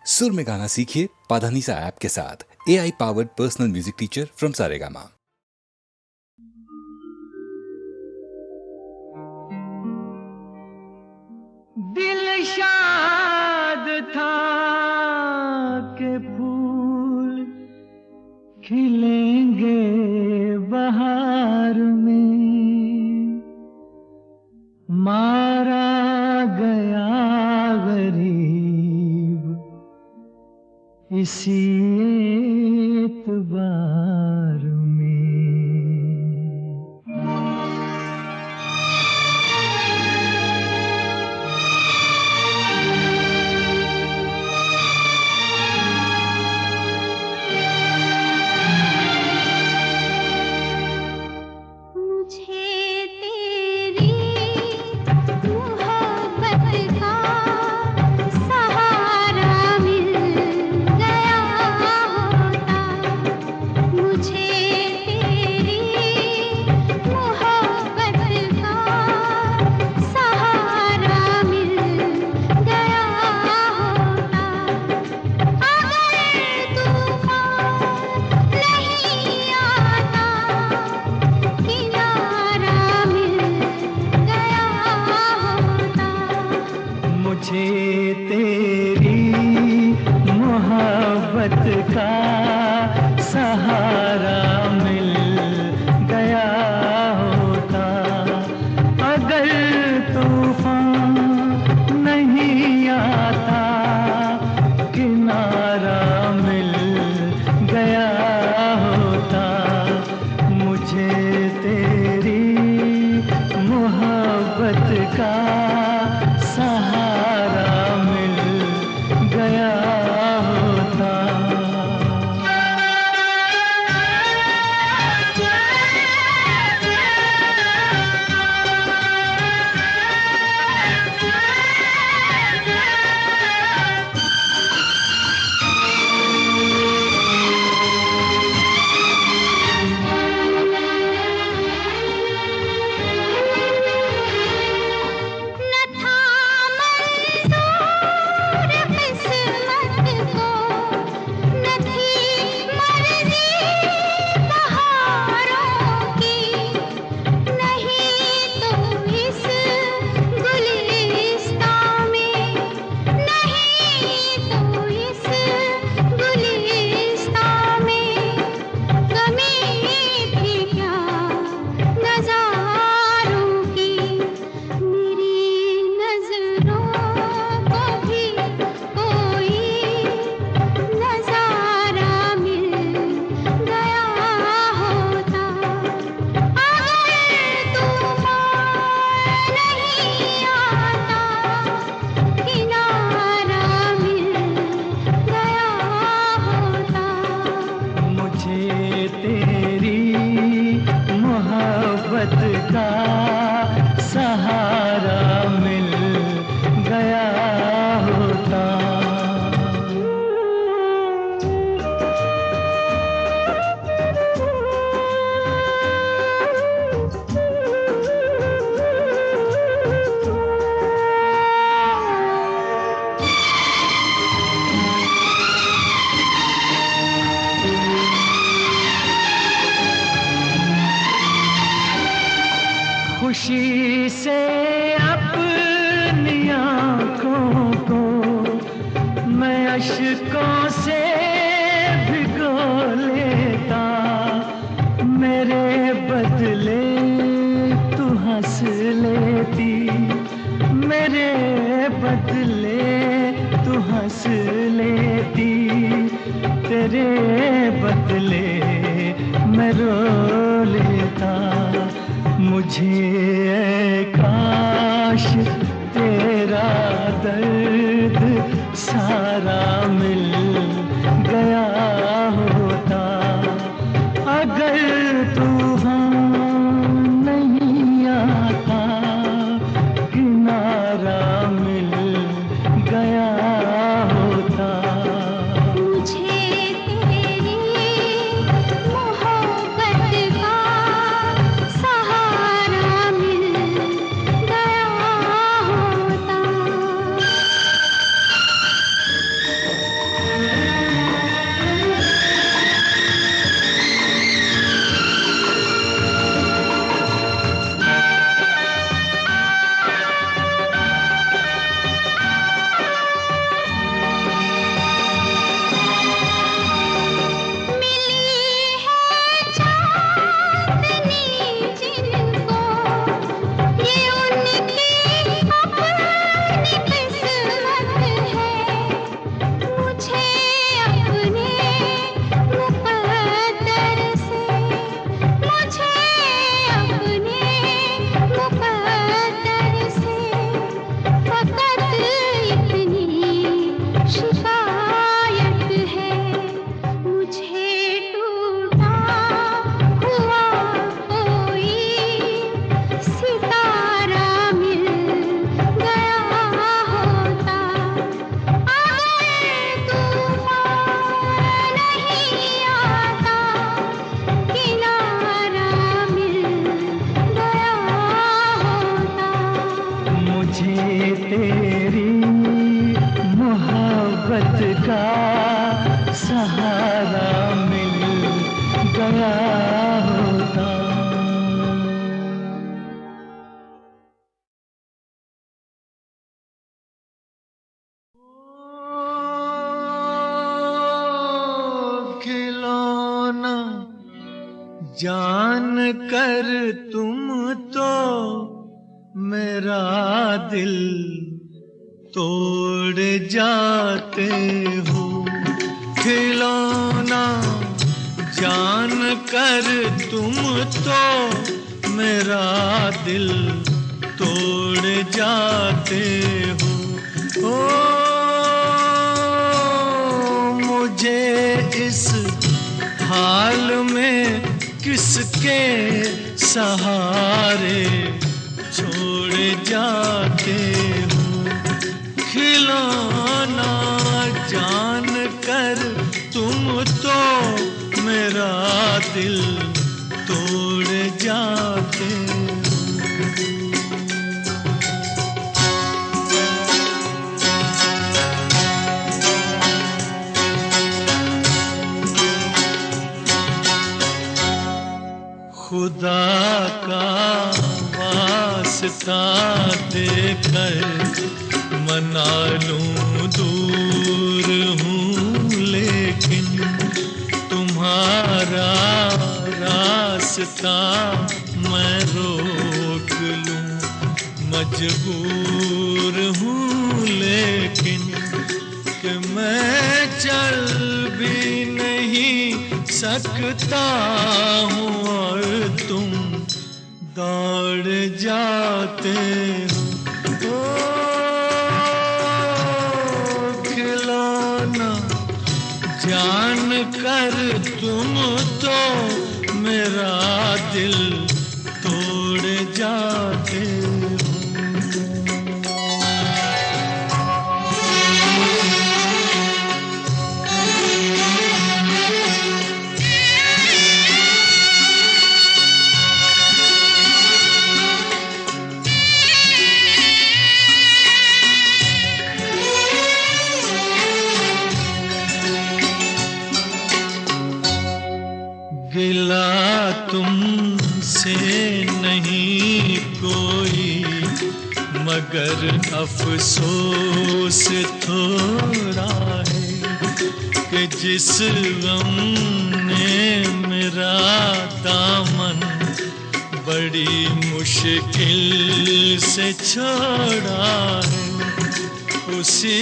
सुर में गाना सीखिए पाधानीसा ऐप के साथ। AI powered personal music teacher from Saregama. दिल शाद था के फूल खिलेंगे बहार में, मारा गया गरीब इसी एतबार में। खुशी से अपनी आँखों को मैं अश्कों से भिगो लेता, मेरे बदले तू हंस लेती, मेरे बदले तू हंस लेती, तेरे बदले मैं रो लेता। मुझे काश तेरा दर्द सारा मिल गया होता, अगर तूफान नहीं आता किनारा मिल गया होता। मोहब्बत का सहारा मिल गया होता। खिलौना जान कर तुम तो मेरा दिल तोड़ जाते हो। खिलौना जान कर तुम तो मेरा दिल तोड़ जाते हो। ओ मुझे इस हाल में किसके सहारे छोड़ जाते हो। खिलौना जान कर तुम तो मेरा दिल तोड़ जाते हो। खुदा का वास्ता देकर मना लूं दूर हूँ, लेकिन तुम्हारा रास्ता मैं रोक लूं मजबूर हूँ। लेकिन कि मैं चल भी नहीं सकता हूँ और तुम दौड़ जाते हो। खिलौना जान कर तुम तो मेरा दिल तोड़ जाते हो। गिला तुमसे नहीं कोई मगर अफसोस थोड़ा है कि जिस गम ने मेरा दामन बड़ी मुश्किल से छोड़ा है, उसी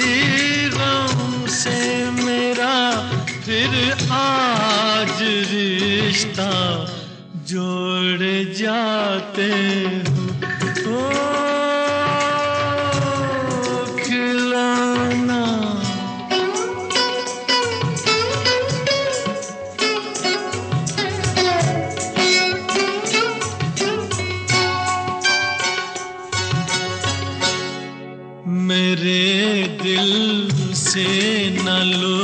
गम से मेरा फिर आज रिश्ता जोड़ जाते हो। ओ खिलौना मेरे दिल से न लो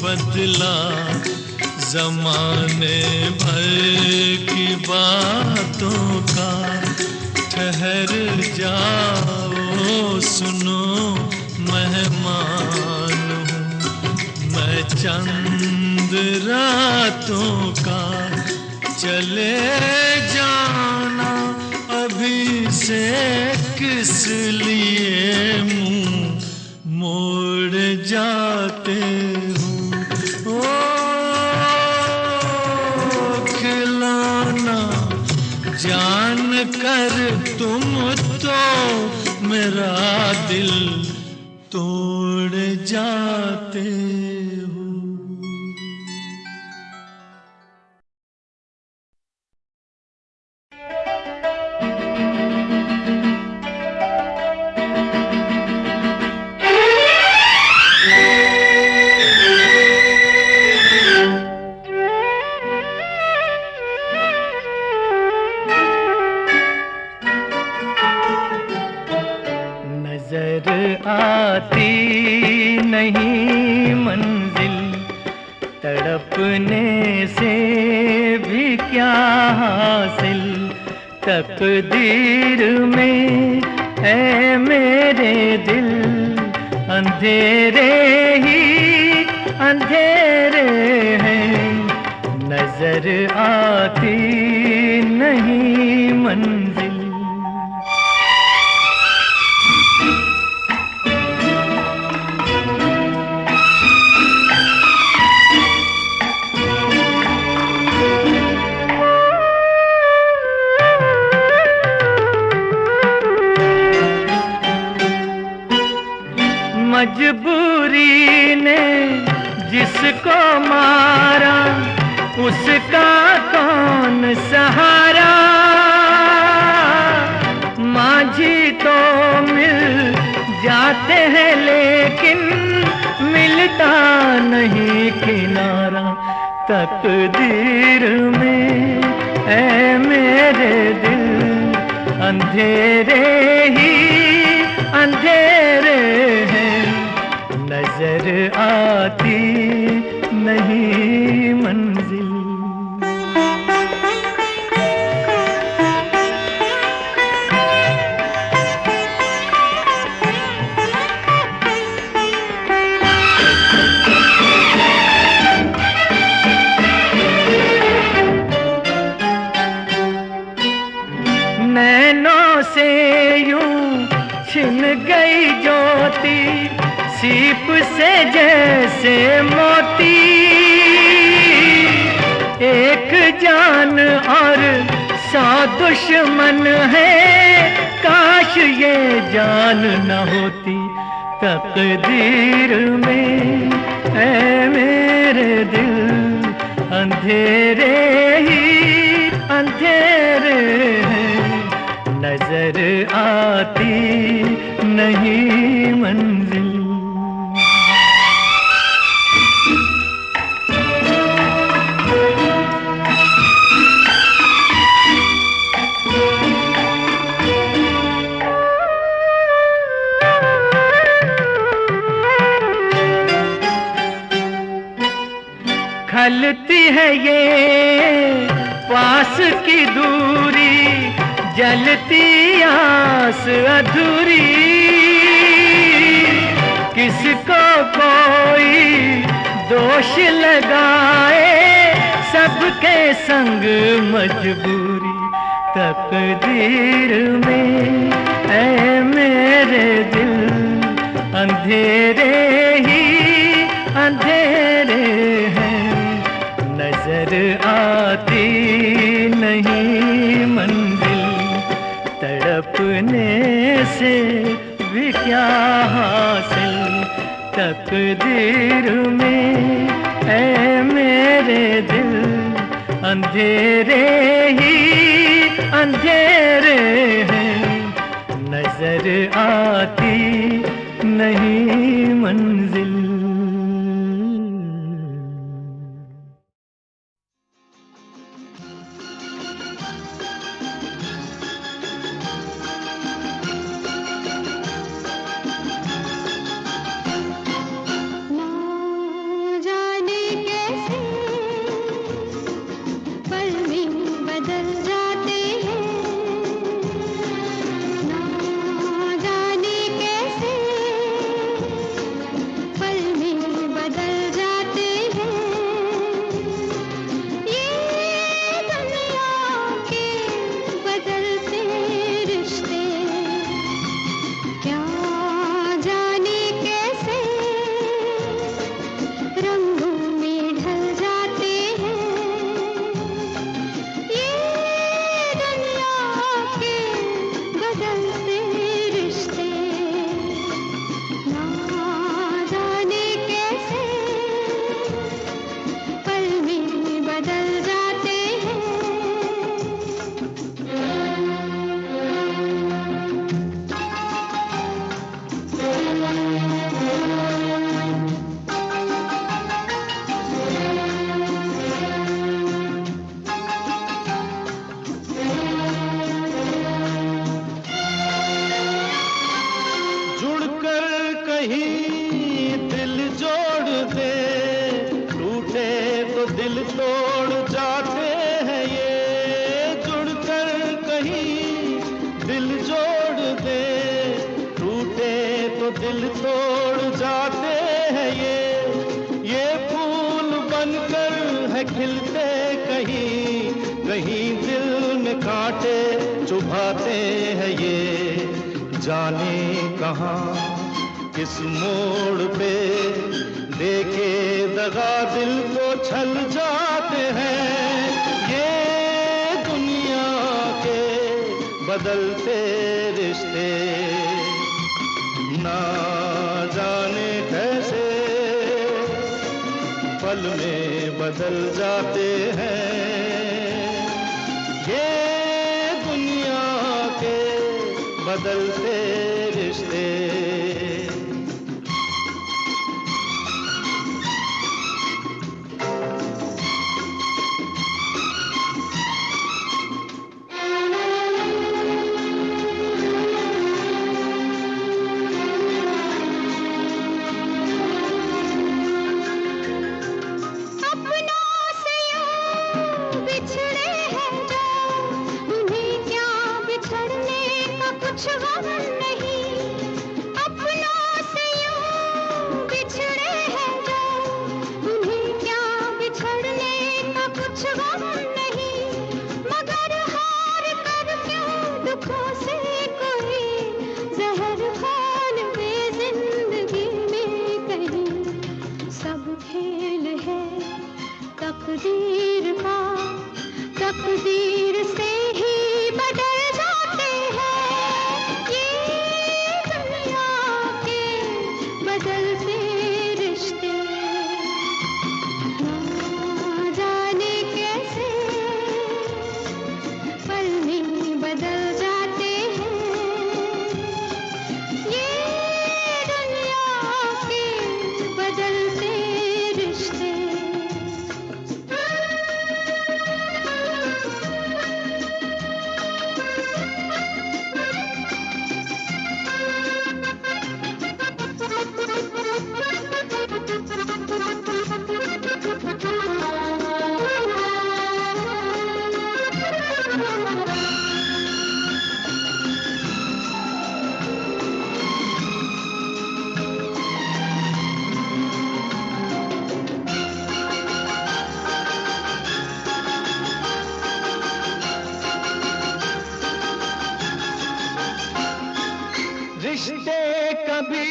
बदला ज़माने भर की बातों का। ठहर जाओ सुनो मेहमान हूँ मैं चंद रातों का। चले जाना अभी से किस लिए मुँह मोड़ जाते हो। ओ खिलौना जान कर तुम तो मेरा दिल तोड़ जाते हो। आती नहीं मंजिल तड़पने से भी क्या हासिल। तकदीर में है मेरे दिल अंधेरे ही अंधेरे हैं, नजर आती नहीं मंजिल। मजबूरी ने जिसको मारा, उसका कौन सहारा। माझी तो मिल जाते हैं लेकिन मिलता नहीं किनारा। तकदीर में ऐ मेरे दिल, अंधेरे ही अंधेरे हैं, नजर आती नहीं मंजिल। नैनों से यूं छिन गई ज्योति, सीप से जैसे मोती। एक जान और 100 दुश्मन है, काश ये जान न होती। तकदीर में ऐ मेरे दिल, अंधेरे ही अंधेरे हैं, नजर आती नहीं मंजिल। खलती है ये पास की दूरी, जलती आस अधूरी। किसको कोई दोष लगाए, सबके संग मजबूरी। तकदीर में ऐ मेरे दिल, अंधेरे ही अंधेरे हैं, नजर आती नहीं मंजिल। तड़पने से भी क्या हासिल, तकदीर में ऐ मेरे दिल, अंधेरे ही अंधेरे हैं, नजर आती नहीं मंजिल। दिल तोड़ जाते हैं ये है खिलते, कहीं कहीं दिल में कांटे चुभाते हैं ये, जाने कहाँ किस मोड़ पे देखे दगा दिल को छल जाते हैं। ये दुनिया के बदलते रिश्ते ना जाने कैसे पल में बदल जाते हैं। ये दुनिया के बदलते रिश्ते। तकदीर से ही बदल जाते हैं ये दुनिया के बदलते रिश्ते। ना जाने कैसे पल में बदल जाते हैं ये दुनिया के बदलते रिश्ते। रिश्ते कभी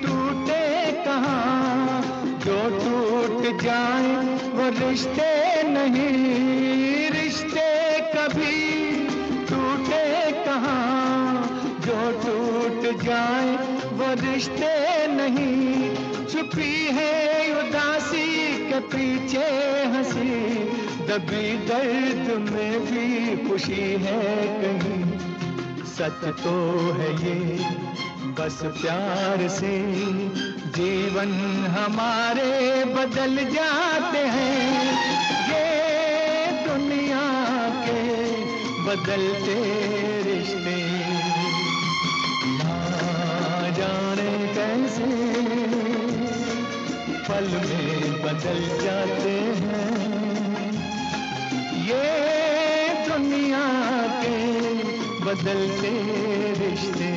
टूटे कहाँ, जो टूट जाए वो रिश्ते नहीं। रिश्ते कभी टूटे कहाँ, जो टूट जाए वो रिश्ते नहीं। छुपी है उदासी के पीछे हंसी, दबी दर्द में भी खुशी है कहीं। सच तो है ये बस प्यार से जीवन हमारे बदल जाते हैं ये दुनिया के बदलते रिश्ते। ना जाने कैसे पल में बदल जाते हैं ये दुनिया के बदलते रिश्ते।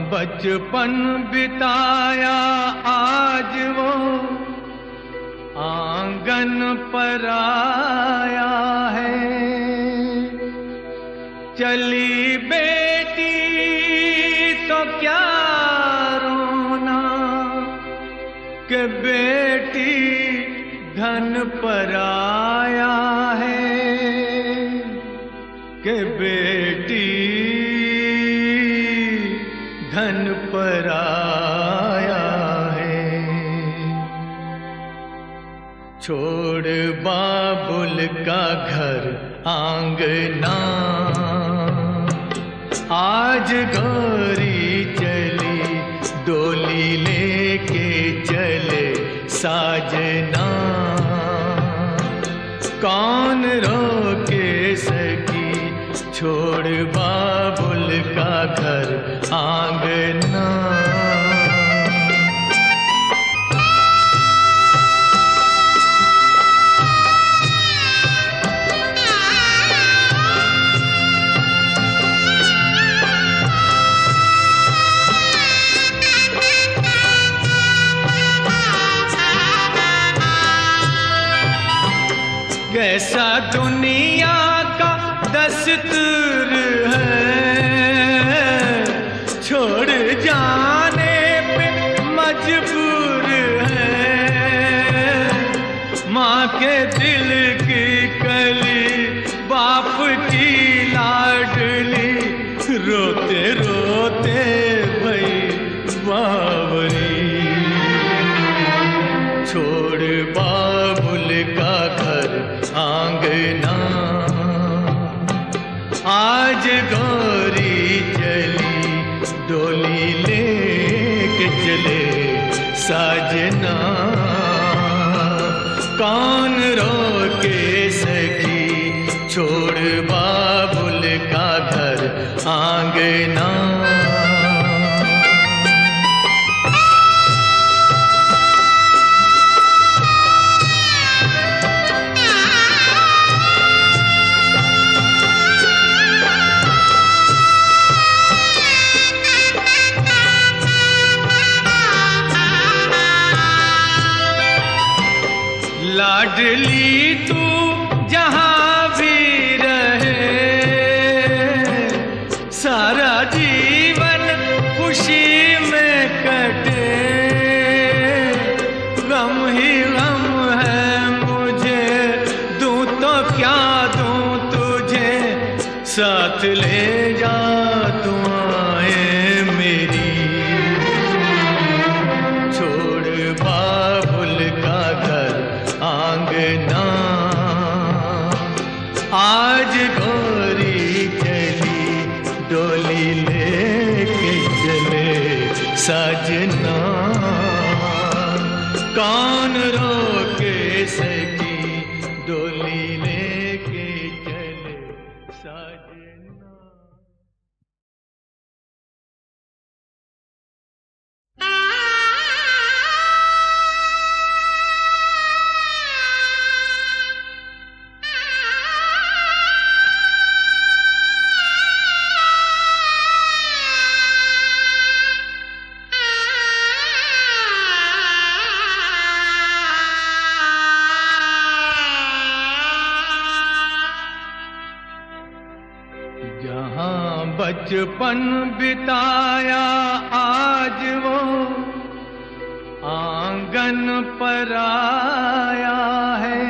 बचपन बिताया आज वो आंगन पर आया है। चली बेटी तो क्या रोना कि बेटी धन पर आया है कि बेटी धन पर आया है। छोड़ बाबुल का घर आंगना, आज गौरी चली डोली लेके चली। साजना, कौन रोके सकी छोड़ बाबुल का घर आंगना। कैसा दुनिया का दस्तूर है, छोड़ जाने पे मजबूर है। माँ के दिल की कली, बाप की लाडली, रोते रोते भई बावरी। छोड़ बाबुल का घर आंगना, आज गौरी चली डोली लेके चले साजना। कौन रोके सकी छोड़ बाबुल का घर आंगना। लाडली तू जहाँ भी रहे, सारा जीवन खुशी में कटे। गम ही गम है मुझे, दूं तो क्या दूं तुझे, साथ ले जा दुआएं मेरी। छोड़ बाबुल का घर आंगना, आज गौरी चली डोली लेके चले साजना। कौन रोके सकी डोली लेके चले साजना। जहाँ बचपन बिताया आज वो आंगन पर आया है।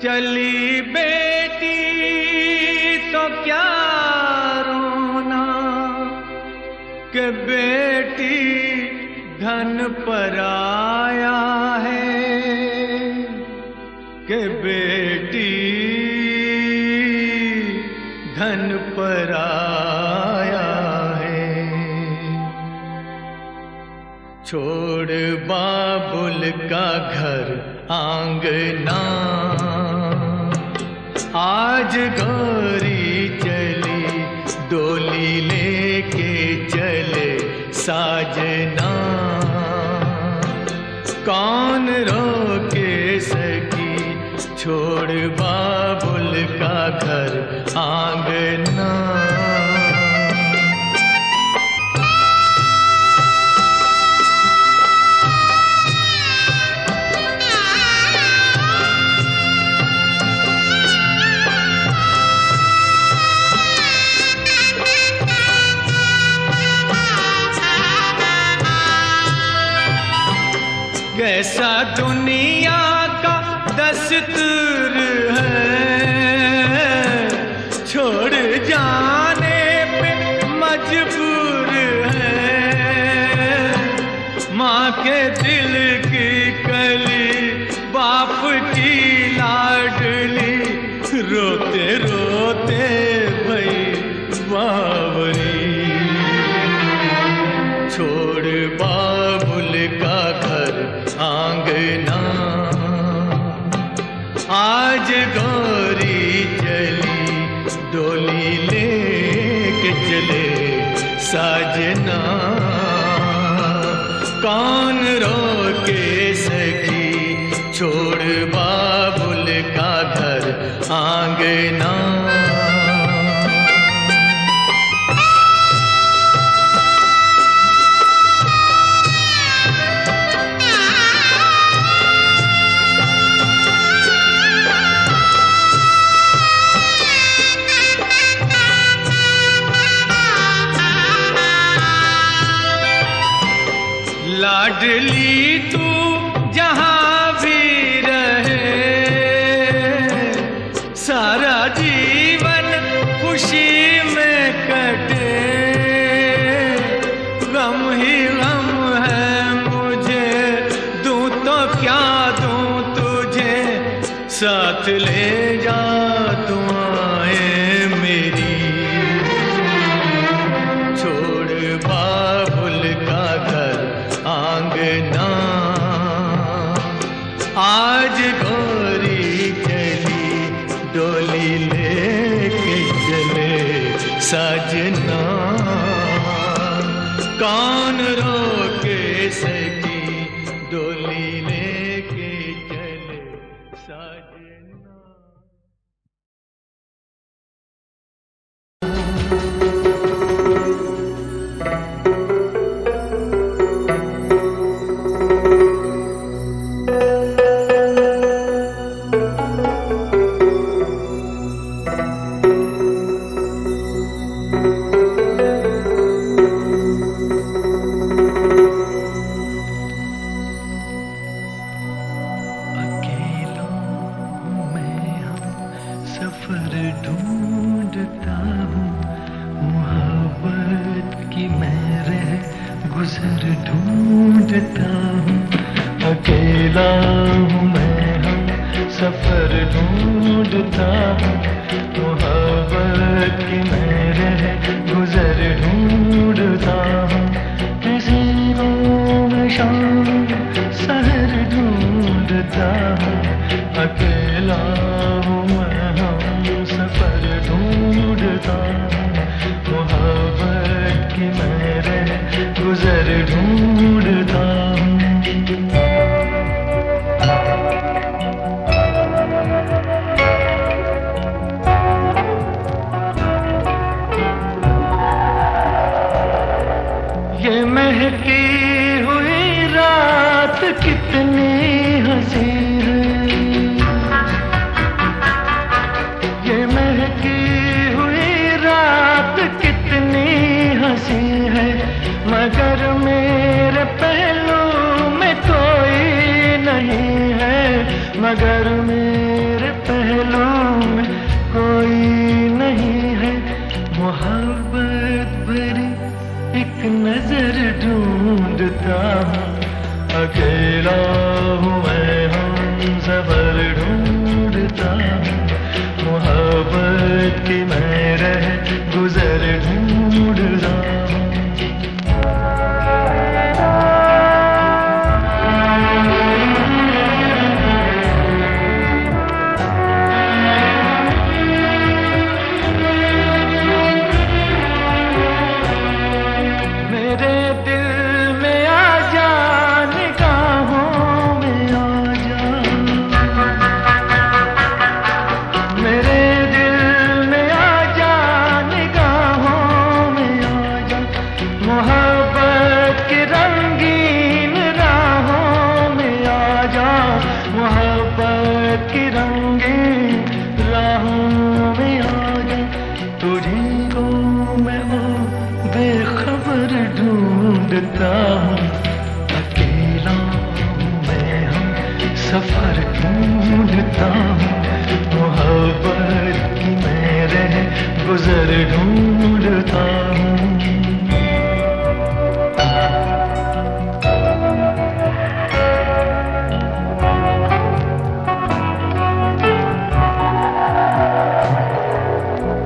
चली बेटी तो क्या रोना, कि बेटी धन पर आया है, कि बेटी धन पर आया है। छोड़ बाबुल का घर आंगना, आज गौरी चली डोली लेके चले साजना। कौन रोके सकी छोड़ बाबुल का घर आंगना। कैसा दुनिया का दस्तूर है, छोड़ जाने पे मजबूर है। माँ के दिल की कली, बाप की लाडली, रोते रोते भई बावरी। छोड़ बाबुल का घर आंगना। आज गोरी चली डोली लेके चले साजना। कौन रोके सकी छोड़ बाबुल का घर आंगना। लाडली तू जहाँ भी रहे, सारा जीवन खुशी में कटे। गम ही गम है मुझे, दूं तो क्या दूं तुझे, साथ ले जा दुआएं मेरी। छोड़ बाबुल का घर आंगना। आज गोरी चली डोली लेके चले साजना। कौन रोके सकी डोली लेके चले साजना। सफर ढूंढता हूँ मोहब्बत की, मैं रह गुजर ढूंढता हूँ। अकेला हूँ मैं हम सफर ढूंढता हूँ मोहब्बत की, मैं रह गुजर ढूंढता हूँ। किसी में शाम सहर ढूंढता हूँ। अकेला हूँ सफर ढूंढता हूँ मोहब्बत की, मैं रह गुजर ढूंढता हूँ। ये महकी हुई रात कितनी हंसी है, ये महकी हुई रात कितनी हंसी है। मगर मेरे पहलू में कोई नहीं है, मगर मेरे पहलू में कोई नहीं है। मोहब्बत भरी एक नजर ढूंढता हूँ। अकेला हूँ मैं हम सफर ढूंढता हूँ मोहब्बत की, मैं रह गुजर ढूंढता हूँ। मेरे दिल में आ जा, निगाहों में आ जा। मेरे दिल में आ जा, निगाहों में आ जा। मोहब्बत की रंगीन राहों में आ जा, मोहब्बत की रंगीन राहों में आ जा। तुझी को मैं बेखबर ढूंढता हूँ। अकेला हूँ मैं हम सफर ढूंढता हूँ मोहब्बत की, मैं रह गुजर ढूंढता हूँ।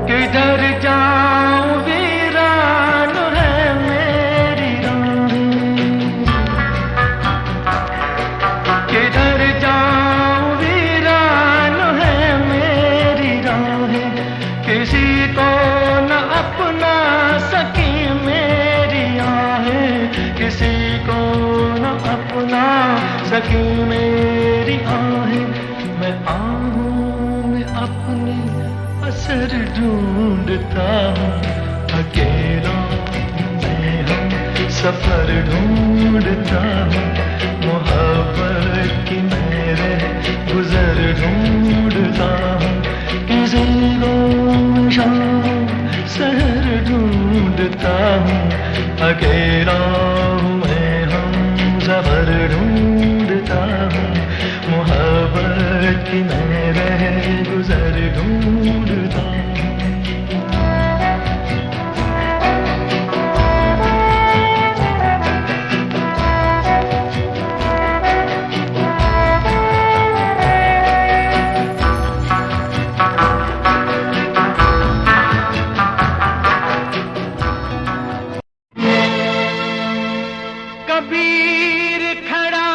किधर जाऊं वीरान है मेरी राहें, सके मेरी आहें, मैं आहूं में अपने असर ढूंढता हूँ। अकेला मैं हम सफर ढूंढता हूँ, मोहब्बत की मेरे गुजर ढूंढता हूँ। किसी को शाम सहर ढूंढता हूँ, अकेला मैं हम सफर ढूंढता हूँ, मोहब्बत की मेरे गुजर ढूंढता हूँ। कबीर खड़ा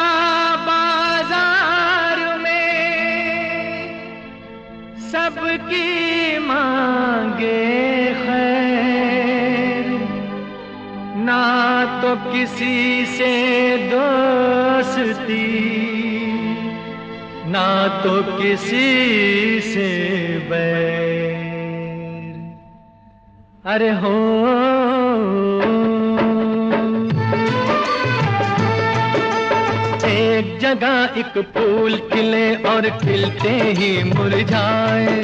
बाजार में, सबकी मांगे खैर, ना तो किसी से दोस्ती, ना तो किसी से बैर। अरे हो एक जगह एक फूल खिले और खिलते ही मुरझाए,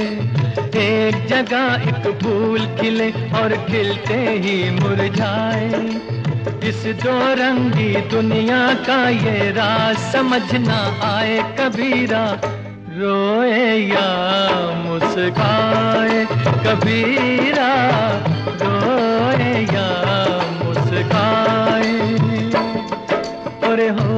एक जगह एक फूल खिले और खिलते ही मुरझाए। इस दो रंगी दुनिया का ये राज समझ ना आए कबीरा, रोए या मुस्काए कबीरा, रोए या मुस्काए। अरे हो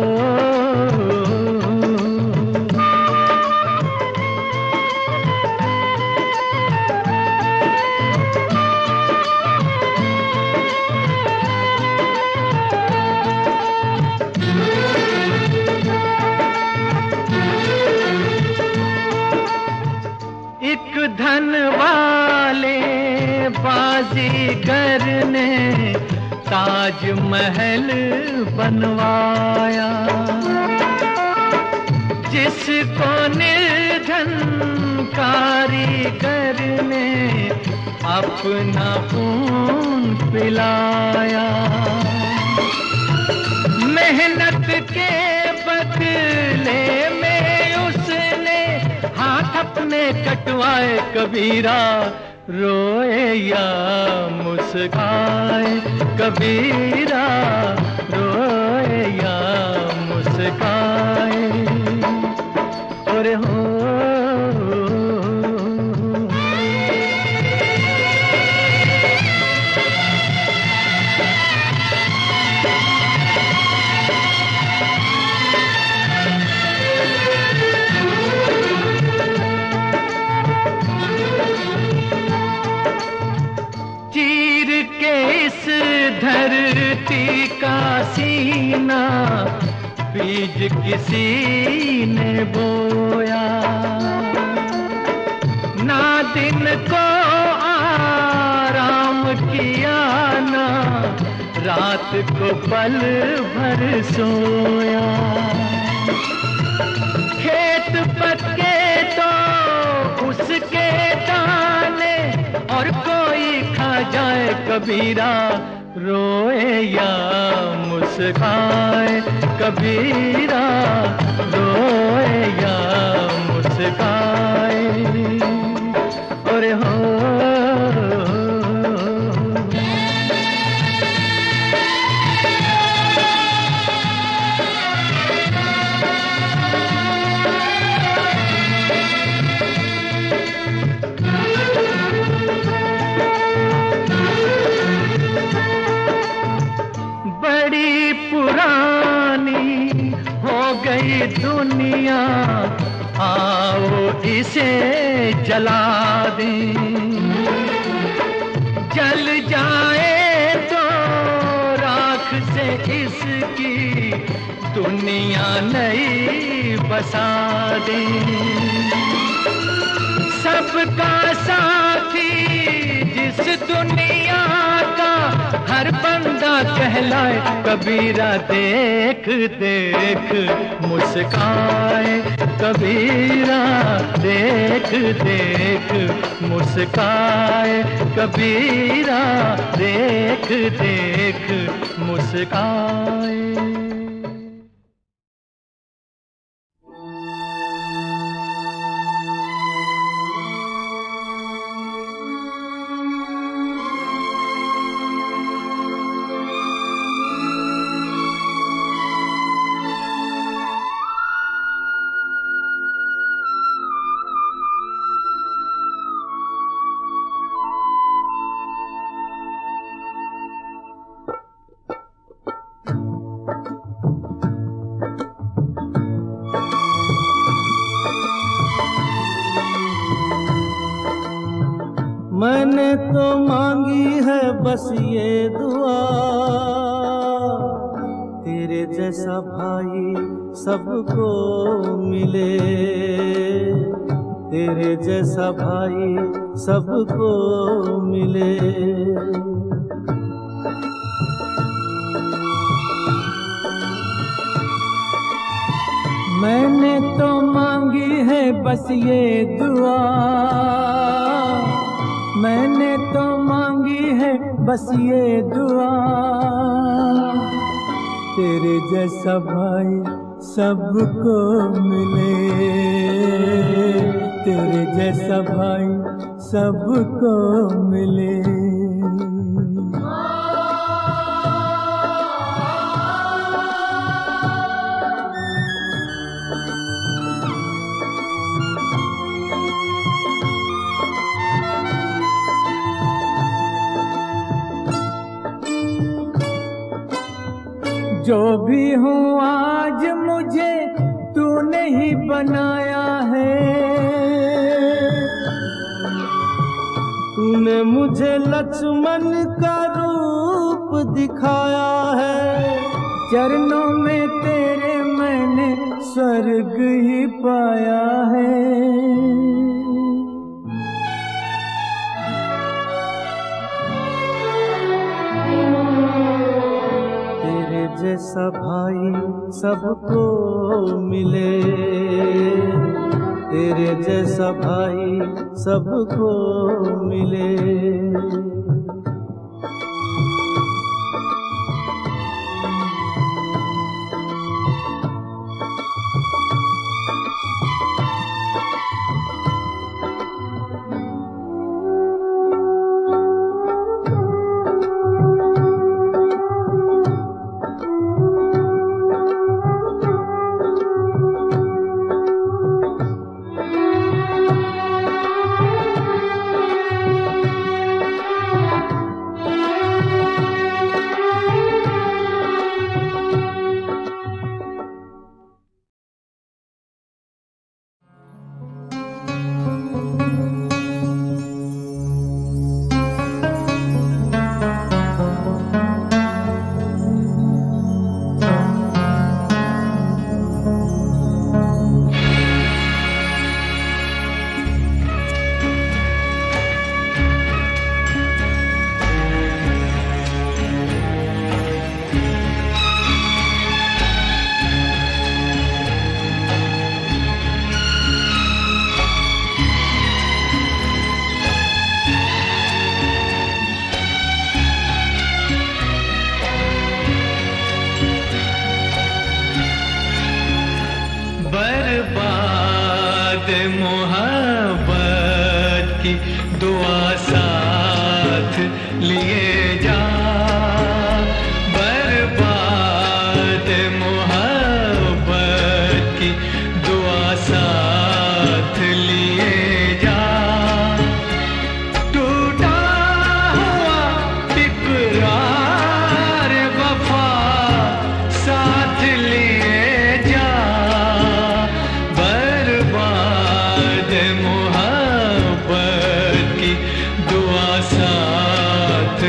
एक धन वाले बाजीगर ने ताज महल बनवाया, जिसको निर्धन कारीगर ने अपना खून पिलाया। मेहनत के बदले में उसने हाथ अपने कटवाए कबीरा, रोए या मुस्काए कबीरा, रोए या मुस्काए। और हो धरती का सीना बीज किसी ने बोया, ना दिन को आराम किया, ना रात को पल भर सोया। खेत पक्के तो उसके दाने और कोई खा जाए कबीरा, रोए या मुस्काए कबीरा, रोए या मुस्काए। और हो बड़ी पुरानी हो गई दुनिया, आओ इसे जला दें। जल जाए तो राख से इसकी दुनिया नई बसा दें। सबका साथी जिस दुनिया का हर बंदा कहलाए कबीरा देख देख मुस्काए, कबीरा देख देख मुस्काए, कबीरा देख देख मुस्काए। मैंने तो मांगी है बस ये दुआ, तेरे जैसा भाई सबको मिले, तेरे जैसा भाई सबको मिले। मैंने तो मांगी है बस ये दुआ, मैंने तो मांगी है बस ये दुआ, तेरे जैसा भाई सबको मिले, तेरे जैसा भाई सबको मिले। जो भी हूँ आज मुझे तूने ही बनाया है, तूने मुझे लक्ष्मण का रूप दिखाया है, चरणों में तेरे मैंने स्वर्ग ही पाया है। जैसा भाई सबको मिले, तेरे जैसा भाई सबको मिले। मोहब्बत की दुआ साथ लिए जा, बर्बाद मोहब्बत की दुआ साथ लिए जा। टूटा हुआ इकरार वफा साथ लिए जा, बर्बाद मोहब्बत की दुआ साथ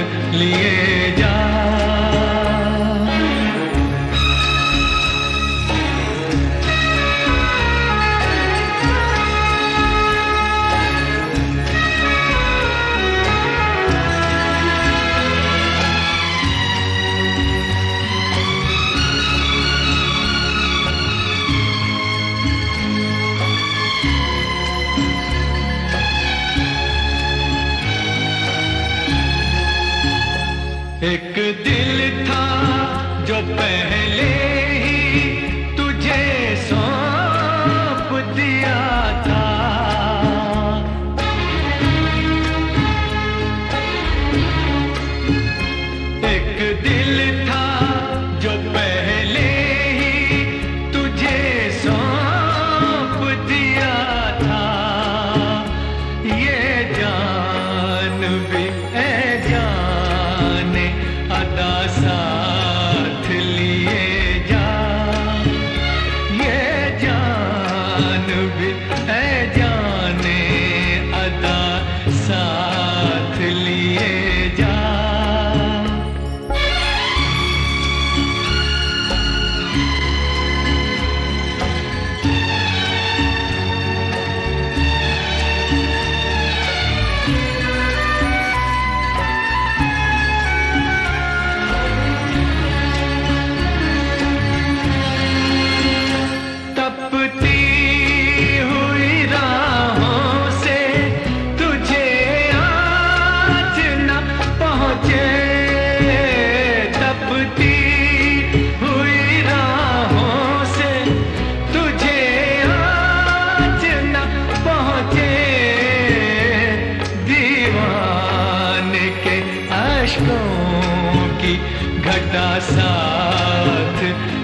घटा साथ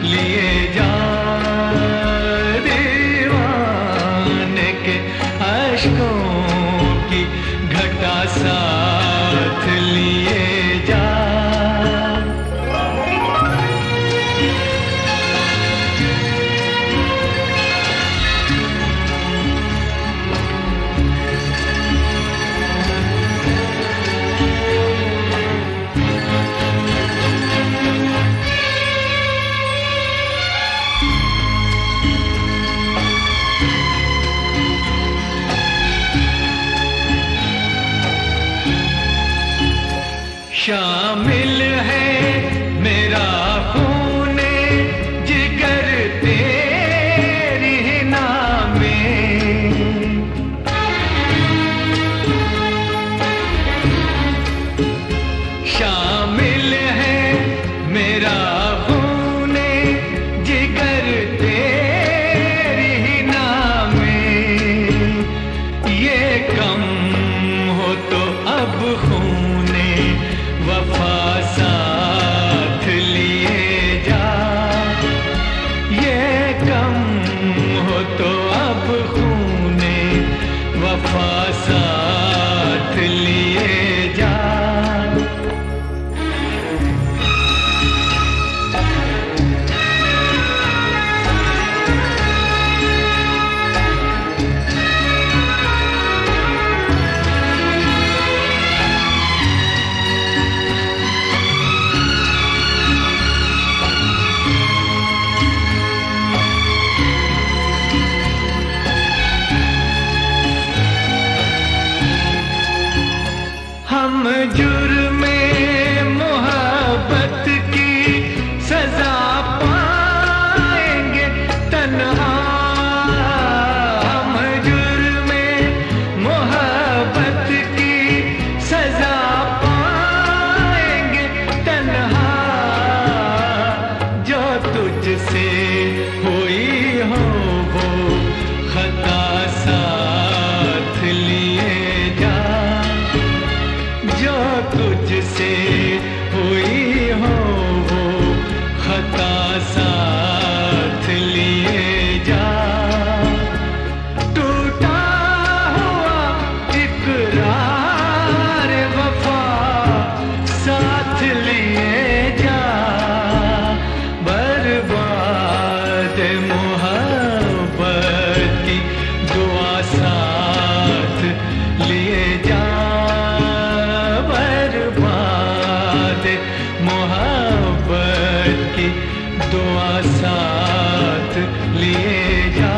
लिए जा, दीवाने के अश्कों की घटा साथ लिए जा। शामिल है मेरा खूने जिगर तेरी ही नामे, शामिल है मेरा खूने जिगर तेरी ही नामे। ये कम हो तो अब खूने वफा साथ लिए जा, ये कम हो तो अब खूने वफा साथ लिए जा। हम जुर्मे मोहब्बत की सजा पाएंगे तन्हा, हम जुर्मे मोहब्बत की सजा पाएंगे तन्हा। जो तुझसे हुई हो वो खता साथ लिए जा, जो तुझसे हुई हो वो खता साथ लिए जा। टूटा हुआ इकरार वफा साथ लिए जा, बर्बाद मोहब्बत की दुआ साथ लिए जा, मोहब्बत की दुआ साथ लिए जा।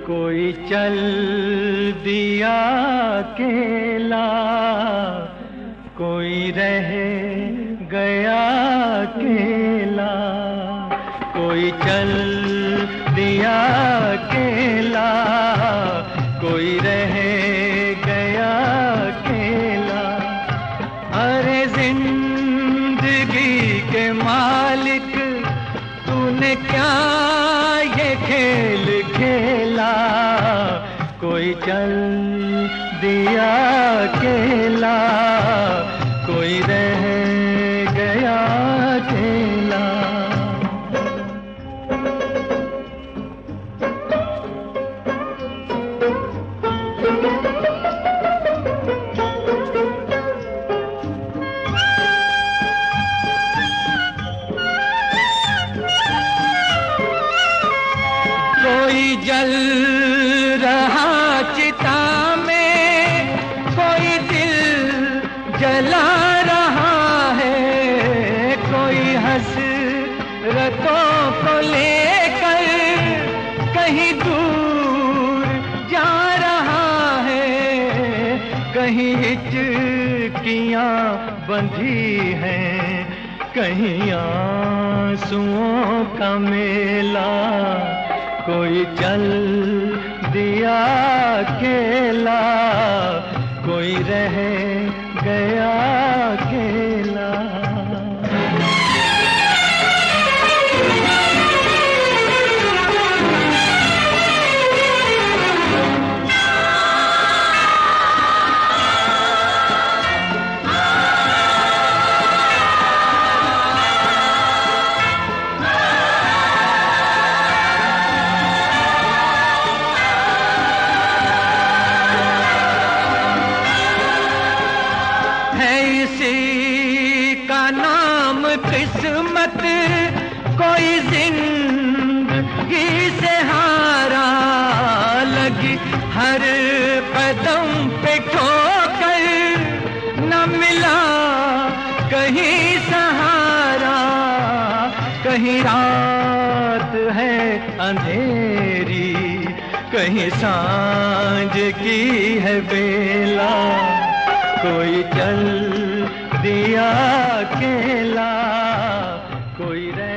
कोई चल दिया अकेला, कोई रह गया अकेला, कोई चल दिया अकेला, कोई रह गया अकेला। अरे जिंदगी के मालिक तूने क्या ये खेल खेला, कोई चल दिया अकेला, कोई रह गया अकेला। कोई जल रहा चिता में, कोई दिल जला रहा है, कोई हसरतों को लेकर कहीं दूर जा रहा है, कहीं हिचकियां बंधी है, कहीं आंसुओं का मेला, कोई चल दिया अकेला, कोई रह गया अकेला। किस्मत कोई जिंदगी से हारा, लगी हर कदम पे ठोकर, न मिला कहीं सहारा, कहीं रात है अंधेरी, कहीं सांझ की है बेला, कोई चल दिया अकेला, कोई रह